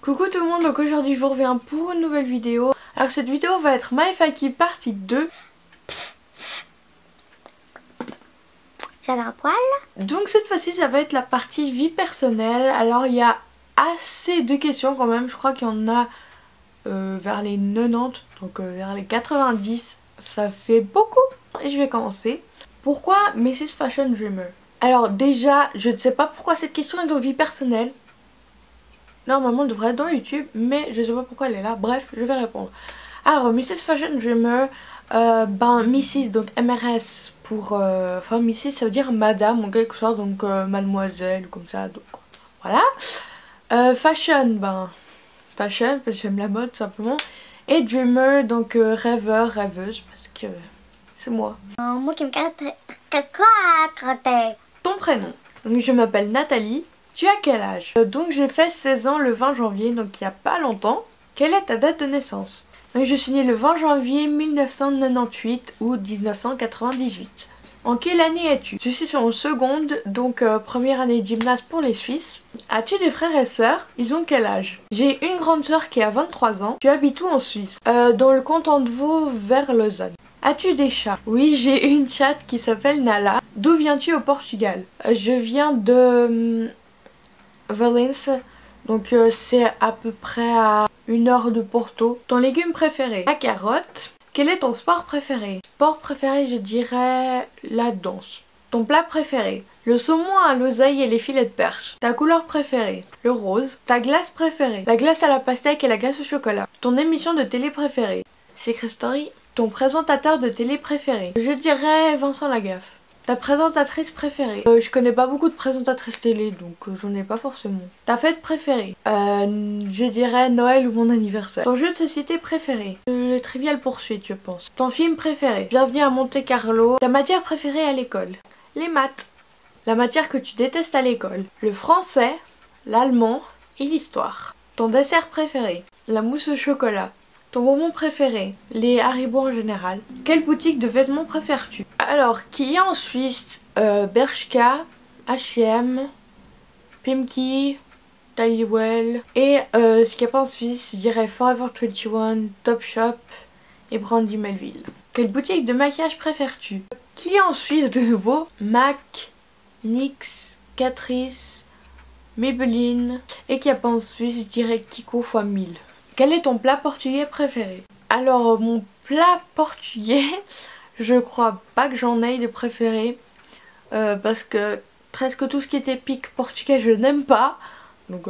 Coucou tout le monde, donc aujourd'hui je vous reviens pour une nouvelle vidéo. Alors cette vidéo va être My Faki partie 2. J'avais un poil. Donc cette fois-ci ça va être la partie vie personnelle. Alors il y a assez de questions quand même, je crois qu'il y en a vers les 90, donc vers les 90. Ça fait beaucoup. Et je vais commencer. Pourquoi Mrs Fashion Dreamer? Alors déjà, je ne sais pas pourquoi cette question est dans vie personnelle. Normalement elle devrait être dans YouTube, mais je sais pas pourquoi elle est là. Bref, je vais répondre. Alors Mrs Fashion Dreamer, Mrs, donc MRS pour... Enfin Mrs ça veut dire madame en quelque sorte, donc mademoiselle comme ça, donc voilà. Fashion, fashion parce que j'aime la mode tout simplement. Et Dreamer, donc rêveur, rêveuse, parce que c'est moi. Moi qui me caractérise. Ton prénom? Donc je m'appelle Nathalie. Tu as quel âge? Donc j'ai fait 16 ans le 20 janvier, donc il n'y a pas longtemps. Quelle est ta date de naissance? Donc je suis née le 20 janvier 1998 ou 1998. En quelle année es-tu? Je suis en seconde, donc première année de gymnase pour les Suisses. As-tu des frères et sœurs? Ils ont quel âge? J'ai une grande sœur qui a 23 ans. Tu habites où en Suisse? Dans le canton de Vaud vers Lausanne. As-tu des chats? Oui, j'ai une chatte qui s'appelle Nala. D'où viens-tu au Portugal? Je viens de Valence, donc c'est à peu près à 1 heure de Porto. Ton légume préféré? La carotte. Quel est ton sport préféré? Sport préféré, je dirais la danse. Ton plat préféré? Le saumon à l'oseille et les filets de perche. Ta couleur préférée? Le rose. Ta glace préférée? La glace à la pastèque et la glace au chocolat. Ton émission de télé préférée? Secret Story. Ton présentateur de télé préféré? Je dirais Vincent Lagaffe. Ta présentatrice préférée? Je connais pas beaucoup de présentatrices télé, donc j'en ai pas forcément. Ta fête préférée? Je dirais Noël ou mon anniversaire. Ton jeu de société préféré? Le Trivial Poursuite, je pense. Ton film préféré? Bienvenue à Monte Carlo. Ta matière préférée à l'école? Les maths. La matière que tu détestes à l'école? Le français, l'allemand et l'histoire. Ton dessert préféré? La mousse au chocolat. Ton bonbon préféré? Les Haribo en général. Quelle boutique de vêtements préfères-tu? Alors, qu'il y a en Suisse, Bershka, H&M, Pimki, Tallywell. Et ce qu'il n'y a pas en Suisse, je dirais Forever 21, Topshop et Brandy Melville. Quelle boutique de maquillage préfères-tu? Qu'il y a en Suisse de nouveau? MAC, NYX, Catrice, Maybelline. Et qu'il n'y a pas en Suisse, je dirais Kiko x 1000. Quel est ton plat portugais préféré? Alors mon plat portugais, je crois pas que j'en ai de préféré parce que presque tout ce qui est épique portugais je n'aime pas. Donc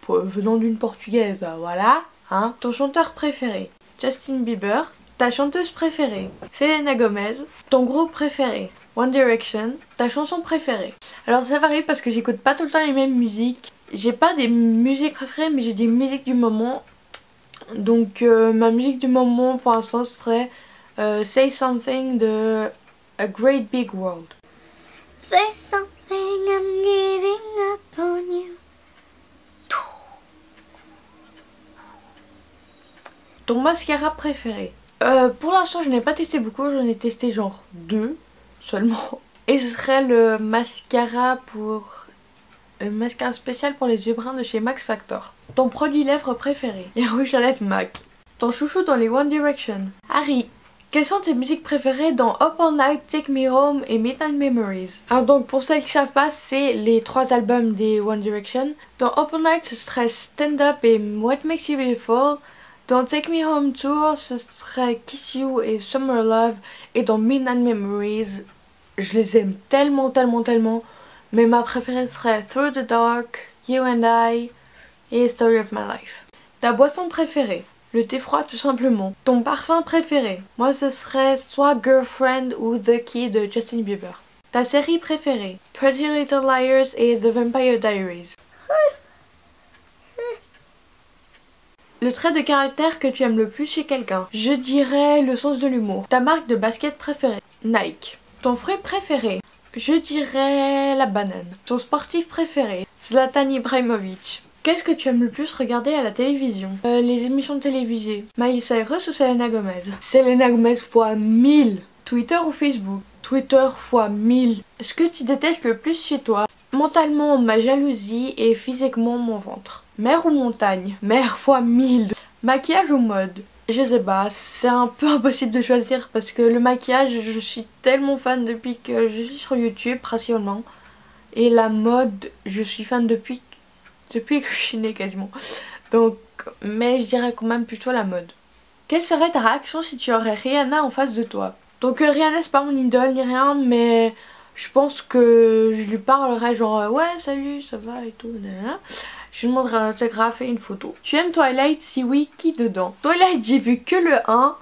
venant d'une portugaise, voilà. Hein. Ton chanteur préféré? Justin Bieber. Ta chanteuse préférée? Selena Gomez. Ton groupe préféré? One Direction. Ta chanson préférée? Alors ça varie parce que j'écoute pas tout le temps les mêmes musiques. J'ai pas des musiques préférées mais j'ai des musiques du moment. Donc ma musique du moment pour l'instant serait Say Something de A Great Big World. Say something, I'm giving up on you. Ton mascara préféré? Pour l'instant je n'ai pas testé beaucoup, j'en ai testé genre 2 seulement. Et ce serait le mascara spécial pour les yeux bruns de chez Max Factor. Ton produit lèvres préféré? Les rouges à lèvres MAC. Ton chouchou dans les One Direction? Harry. Quelles sont tes musiques préférées dans Up All Night, Take Me Home et Midnight Memories? Alors donc pour celles qui savent pas, c'est les 3 albums des One Direction. Dans Up All Night ce serait Stand Up et What Makes You Beautiful. Dans Take Me Home Tour ce serait Kiss You et Summer Love. Et dans Midnight Memories, je les aime tellement. Mais ma préférée serait Through the Dark, You and I et Story of My Life. Ta boisson préférée? Le thé froid tout simplement. Ton parfum préféré? Moi ce serait soit Girlfriend ou The Key de Justin Bieber. Ta série préférée? Pretty Little Liars et The Vampire Diaries. Le trait de caractère que tu aimes le plus chez quelqu'un? Je dirais le sens de l'humour. Ta marque de basket préférée? Nike. Ton fruit préféré? Je dirais la banane. Ton sportif préféré? Zlatan Ibrahimovic. Qu'est-ce que tu aimes le plus regarder à la télévision? Les émissions télévisées. Miley Cyrus ou Selena Gomez? Selena Gomez x 1000. Twitter ou Facebook? Twitter x 1000. Ce que tu détestes le plus chez toi? Mentalement ma jalousie et physiquement mon ventre. Mer ou montagne? Mer fois 1000. Maquillage ou mode? Je sais pas, c'est un peu impossible de choisir parce que le maquillage, je suis tellement fan depuis que je suis sur YouTube principalement. Et la mode, je suis fan depuis que je suis née quasiment. Donc, mais je dirais quand même plutôt la mode. Quelle serait ta réaction si tu aurais Rihanna en face de toi? Donc Rihanna c'est pas mon idole ni rien, mais je pense que je lui parlerais genre ouais salut ça va et tout, nanana. Je lui demanderai un autographe et une photo. Tu aimes Twilight? Si oui, qui dedans? Twilight j'ai vu que le 1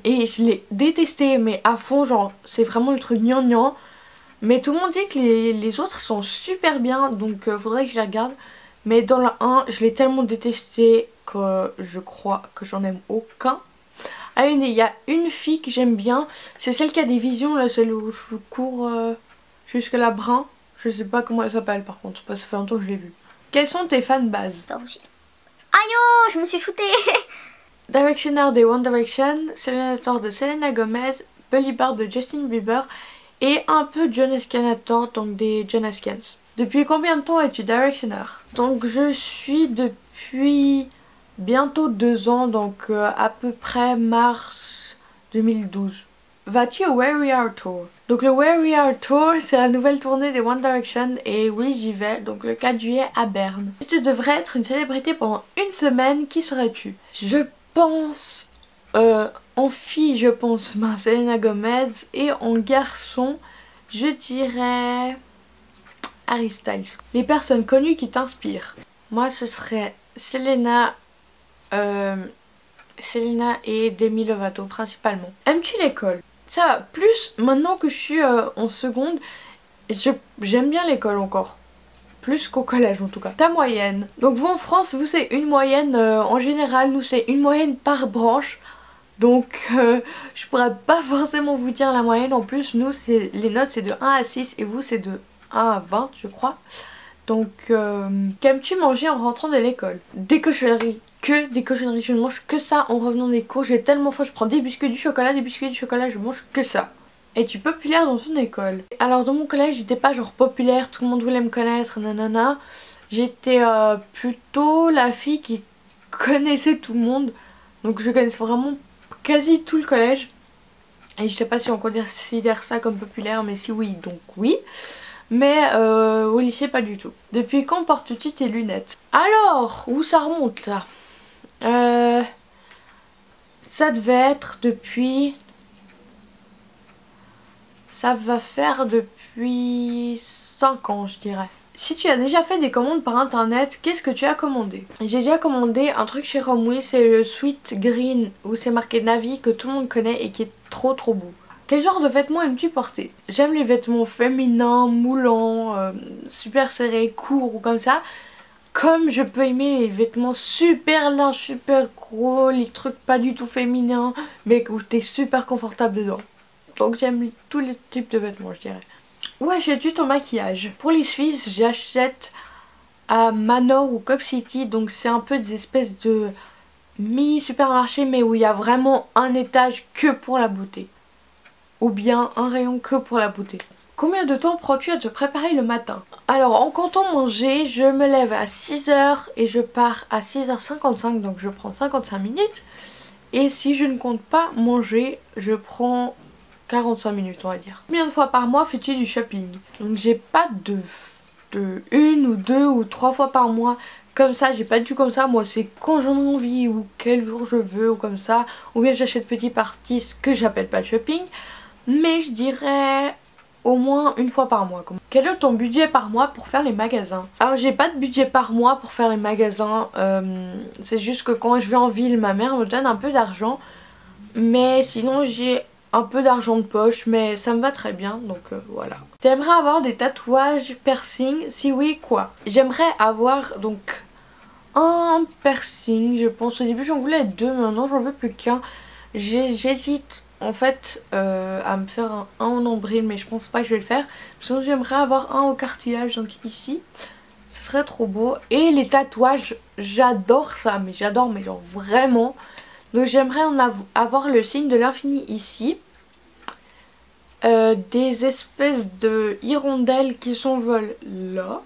et je l'ai détesté mais à fond, genre c'est vraiment le truc gnangnan. Mais tout le monde dit que les autres sont super bien, donc faudrait que je les regarde. Mais dans le 1, je l'ai tellement détesté que je crois que j'en aime aucun. Ah, il y a une fille que j'aime bien, c'est celle qui a des visions, là, celle où je cours jusque la brun. Je sais pas comment elle s'appelle par contre, parce que ça fait longtemps que je l'ai vue. Quels sont tes fans base? Aïe oh, je me suis shootée. Directioner des One Direction, Serenator de Selena Gomez, Belieber de Justin Bieber et un peu Jonas Canator, donc des Jonaskans. Depuis combien de temps es-tu Directioner? Donc je suis depuis bientôt 2 ans, donc à peu près mars 2012. Vas-tu au Where We Are Tour? Donc le Where We Are Tour, c'est la nouvelle tournée des One Direction et oui j'y vais, donc le 4 juillet à Berne. Si tu devrais être une célébrité pendant une semaine, qui serais-tu? Je pense en fille je pense Selena Gomez et en garçon je dirais Harry Styles. Les personnes connues qui t'inspirent. Moi ce serait Selena et Demi Lovato principalement. Aimes-tu l'école? Ça va, plus maintenant que je suis en seconde, j'aime bien l'école encore. Plus qu'au collège en tout cas. Ta moyenne. Donc vous en France, vous c'est une moyenne en général, nous c'est une moyenne par branche. Donc je pourrais pas forcément vous dire la moyenne. En plus nous les notes c'est de 1 à 6 et vous c'est de 1 à 20 je crois. Donc qu'aimes-tu manger en rentrant de l'école? Des cochonneries. Que des cochonneries. Je ne mange que ça en revenant des cours. J'ai tellement faim, je prends des biscuits, du chocolat, je mange que ça. Es-tu populaire dans ton école? Alors dans mon collège j'étais pas genre populaire, tout le monde voulait me connaître, nanana. J'étais plutôt la fille qui connaissait tout le monde. Donc je connaissais vraiment quasi tout le collège. Et je sais pas si on considère ça comme populaire, mais si oui, donc oui. Mais au lycée pas du tout. Depuis quand portes-tu tes lunettes? Alors, où ça remonte là? Ça devait être depuis... Ça va faire depuis 5 ans je dirais. Si tu as déjà fait des commandes par internet, qu'est-ce que tu as commandé? J'ai déjà commandé un truc chez Romwe, c'est le Sweet Green où c'est marqué Navi que tout le monde connaît et qui est trop beau. Quel genre de vêtements aimes-tu porter? J'aime les vêtements féminins, moulants, super serrés, courts ou comme ça. Comme je peux aimer les vêtements super larges, super gros, les trucs pas du tout féminins, mais où t'es super confortable dedans. Donc j'aime tous les types de vêtements je dirais. Où achètes-tu ton maquillage? Pour les Suisses j'achète à Manor ou Cop City, donc c'est un peu des espèces de mini supermarchés mais où il y a vraiment un étage que pour la beauté. Ou bien un rayon que pour la beauté. Combien de temps prends-tu à te préparer le matin? Alors en comptant manger, je me lève à 6 h et je pars à 6 h 55, donc je prends 55 minutes. Et si je ne compte pas manger, je prends 45 minutes on va dire. Combien de fois par mois fais-tu du shopping? Donc j'ai pas de 1 ou 2 ou 3 fois par mois comme ça, j'ai pas du tout comme ça. Moi c'est quand j'en ai envie ou quel jour je veux ou comme ça. Ou bien j'achète petit parties, ce que j'appelle pas le shopping. Mais je dirais au moins une fois par mois. Quel est ton budget par mois pour faire les magasins? Alors j'ai pas de budget par mois pour faire les magasins. C'est juste que quand je vais en ville, ma mère me donne un peu d'argent. Mais sinon j'ai un peu d'argent de poche, mais ça me va très bien, donc voilà. T'aimerais avoir des tatouages, piercings? Si oui, quoi? J'aimerais avoir donc un piercing, je pense. Au début j'en voulais 2, maintenant j'en veux plus qu'un. J'hésite en fait à me faire un en nombril, mais je pense pas que je vais le faire. Sinon j'aimerais avoir un au cartilage, donc ici. Ce serait trop beau. Et les tatouages, j'adore ça, mais j'adore, mais genre vraiment. Donc j'aimerais avoir le signe de l'infini ici. Des espèces de hirondelles qui s'envolent là.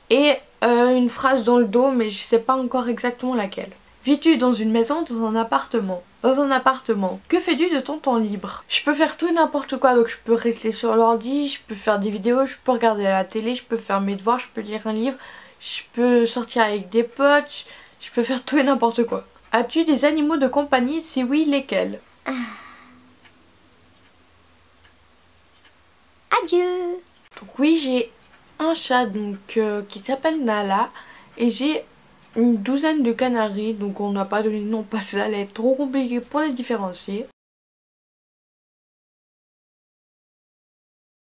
Et une phrase dans le dos, mais je sais pas encore exactement laquelle. Vis-tu dans une maison, dans un appartement? Dans un appartement. Que fais-tu de ton temps libre? Je peux faire tout et n'importe quoi, donc je peux rester sur l'ordi, je peux faire des vidéos, je peux regarder la télé, je peux faire mes devoirs, je peux lire un livre, je peux sortir avec des potes, je peux faire tout et n'importe quoi. As-tu des animaux de compagnie? Si oui, lesquels? Adieu. Donc oui, j'ai un chat qui s'appelle Nala et j'ai une douzaine de canaris, donc on n'a pas donné de nom parce que ça allait être trop compliqué pour les différencier.